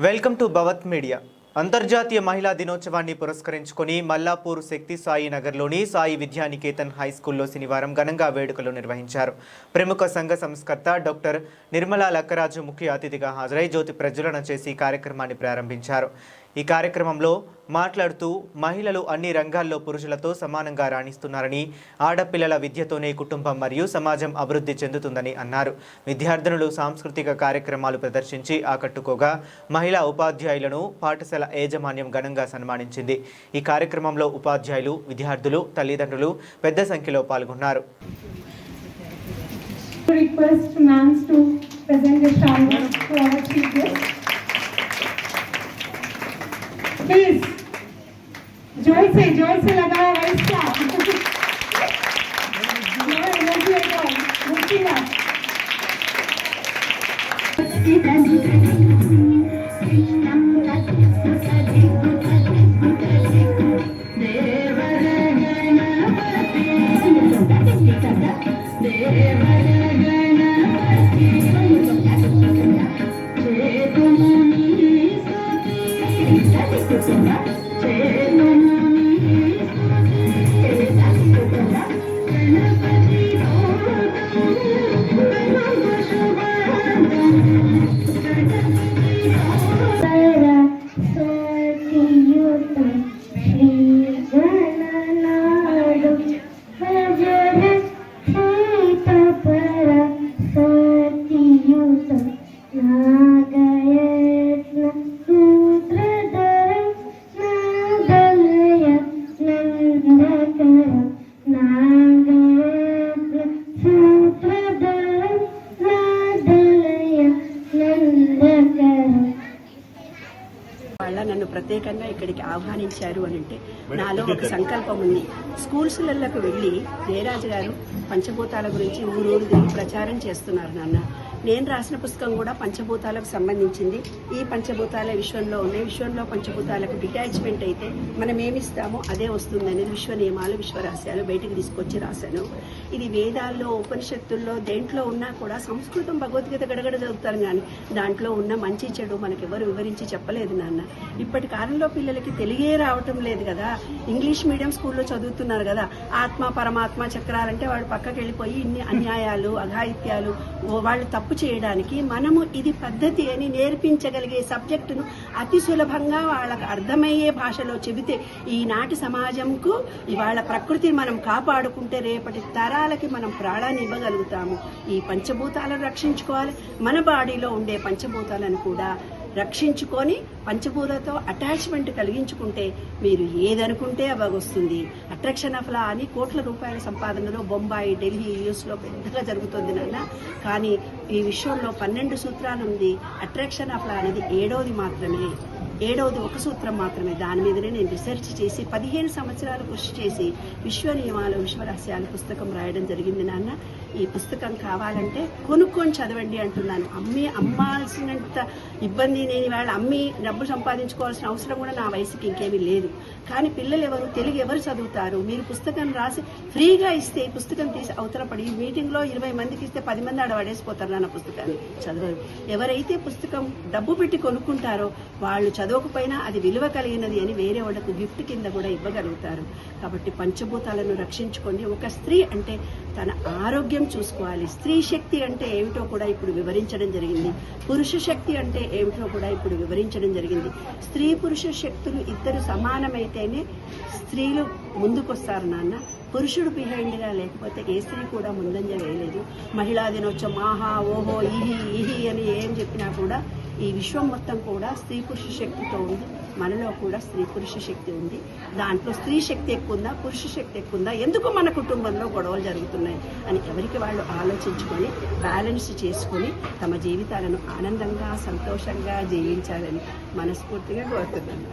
Welcome to భవత్ media. అంతర్జాతీయ మహిళా దినోత్సవాన్ని పురస్కరించుకొని మల్లాపూర్ శక్తి సాయి నగర్లోని సాయి విద్యానికేతన్ హై స్కూల్లో శనివారం ఘనంగా వేడుకలు నిర్వహించారు. ప్రముఖ సంఘ సంస్కర్త డాక్టర్ నిర్మలా లక్కరాజు ముఖ్య అతిథిగా హాజరై జ్యోతి ప్రజ్వలన చేసి కార్యక్రమాన్ని ప్రారంభించారు. ఈ కార్యక్రమంలో మాట్లాడుతూ మహిళలు అన్ని రంగాల్లో పురుషులతో సమానంగా రాణిస్తున్నారని, ఆడపిల్లల విద్యతోనే కుటుంబం మరియు సమాజం అభివృద్ధి చెందుతుందని అన్నారు. విద్యార్థినులు సాంస్కృతిక కార్యక్రమాలు ప్రదర్శించి ఆకట్టుకోగా మహిళా ఉపాధ్యాయులను పాఠశాల యాజమాన్యం ఘనంగా సన్మానించింది. ఈ కార్యక్రమంలో ఉపాధ్యాయులు, విద్యార్థులు, తల్లిదండ్రులు పెద్ద సంఖ్యలో పాల్గొన్నారు. प्लीज जोर से लगाओ वाइस का एनर्जी लगाओ मुश्किल నన్ను ప్రత్యేకంగా ఇక్కడికి ఆహ్వానించారు అని అంటే నాలో ఒక సంకల్పం ఉంది. స్కూల్స్లకు వెళ్ళి జయరాజు గారు పంచభూతాల గురించి ఊరూరు తిరిగి ప్రచారం చేస్తున్నారు నాన్న. నేను రాసిన పుస్తకం కూడా పంచభూతాలకు సంబంధించింది. ఈ పంచభూతాల విశ్వంలో ఉన్నాయి. విశ్వంలో పంచభూతాలకు డిటాచ్మెంట్ అయితే మనం ఏమిస్తామో అదే వస్తుందనేది విశ్వ నియమాలు, విశ్వరహస్యాలు బయటకు తీసుకొచ్చి రాశాను. ఇది వేదాల్లో, ఉపనిషత్తుల్లో దేంట్లో ఉన్నా కూడా సంస్కృతం, భగవద్గీత గడగడ చదువుతారు కానీ దాంట్లో ఉన్న మంచి చెడు మనకెవరు వివరించి చెప్పలేదు నాన్న. ఇప్పటి కాలంలో పిల్లలకి తెలుగే రావటం లేదు కదా. ఇంగ్లీష్ మీడియం స్కూల్లో చదువుతున్నారు కదా. ఆత్మ, పరమాత్మ, చక్రాలంటే వాడు పక్కకి వెళ్ళిపోయి ఇన్ని అన్యాయాలు, అఘాయిత్యాలు, వాళ్ళు తప్పు చేయడానికి మనము ఇది పద్ధతి అని నేర్పించగలిగే సబ్జెక్టును అతి సులభంగా వాళ్ళకు అర్థమయ్యే భాషలో చెబితే ఈనాటి సమాజంకు ఇవాళ ప్రకృతిని మనం కాపాడుకుంటే రేపటి తరాలకి మనం ప్రాణాన్ని ఇవ్వగలుగుతాము. ఈ పంచభూతాలను రక్షించుకోవాలి. మన బాడీలో ఉండే పంచభూతాలను కూడా రక్షించుకొని పంచభూతతో అటాచ్మెంట్ కలిగించుకుంటే మీరు ఏదనుకుంటే అవి వస్తుంది. అట్రాక్షన్ ఆఫ్ లా అని కోట్ల రూపాయల సంపాదనలో బొంబాయి, ఢిల్లీ, యూఎస్లో పెద్దగా జరుగుతుంది నాన్న. కానీ ఈ విషయంలో 12 సూత్రాలు ఉంది. అట్రాక్షన్ ఆఫ్ లా అనేది 7వది మాత్రమే. 7వది ఒక సూత్రం మాత్రమే. దాని మీదనే నేను రీసెర్చ్ చేసి 15 సంవత్సరాలు కృషి చేసి విశ్వ నియమాలు, విశ్వరహస్యాలు పుస్తకం రాయడం జరిగింది నాన్న. ఈ పుస్తకం కావాలంటే కొనుక్కొని చదవండి అంటున్నాను. అమ్మాల్సినంత ఇబ్బంది నేను వాళ్ళ అమ్మి డబ్బు సంపాదించుకోవాల్సిన అవసరం కూడా నా వయసుకి ఇంకేమీ లేదు. కానీ పిల్లలు ఎవరు, తెలుగు ఎవరు చదువుతారు? మీరు పుస్తకం రాసి ఫ్రీగా ఇస్తే ఈ పుస్తకం తీసి అవతలపడి మీటింగ్లో 20 మందికి ఇస్తే 10 మంది ఆడవాడేసిపోతారు నాన్న పుస్తకాన్ని చదవరు. ఎవరైతే పుస్తకం డబ్బు పెట్టి కొనుక్కుంటారో వాళ్ళు చదవకపోయినా అది విలువ కలిగినది అని వేరే వాళ్ళకు గిఫ్ట్ కింద కూడా ఇవ్వగలుగుతారు. కాబట్టి పంచభూతాలను రక్షించుకోండి. ఒక స్త్రీ అంటే తన ఆరోగ్యం చూసుకోవాలి. స్త్రీ శక్తి అంటే ఏమిటో కూడా ఇప్పుడు వివరించడం జరిగింది. పురుష శక్తి అంటే ఏమిటో కూడా ఇప్పుడు వివరించడం జరిగింది. స్త్రీ పురుష శక్తులు ఇద్దరు సమానమైతేనే స్త్రీలు ముందుకొస్తారు నాన్న. పురుషుడు బిహైండ్గా లేకపోతే ఏ స్త్రీ కూడా ముందంజ వేయలేదు. మహిళా దినోత్సవం ఆహా ఓహో ఇహి అని ఏం చెప్పినా కూడా ఈ విశ్వం మొత్తం కూడా స్త్రీ పురుష శక్తితో ఉంది. మనలో కూడా స్త్రీ పురుష శక్తి ఉంది. దాంట్లో స్త్రీ శక్తి ఎక్కువ ఉందా, పురుష శక్తి ఎక్కువ ఉందా, ఎందుకు మన కుటుంబంలో గొడవలు జరుగుతున్నాయి అని ఎవరికి వాళ్ళు ఆలోచించుకొని బ్యాలెన్స్ చేసుకొని తమ జీవితాలను ఆనందంగా, సంతోషంగా జీవించాలని మనస్ఫూర్తిగా కోరుతున్నాను.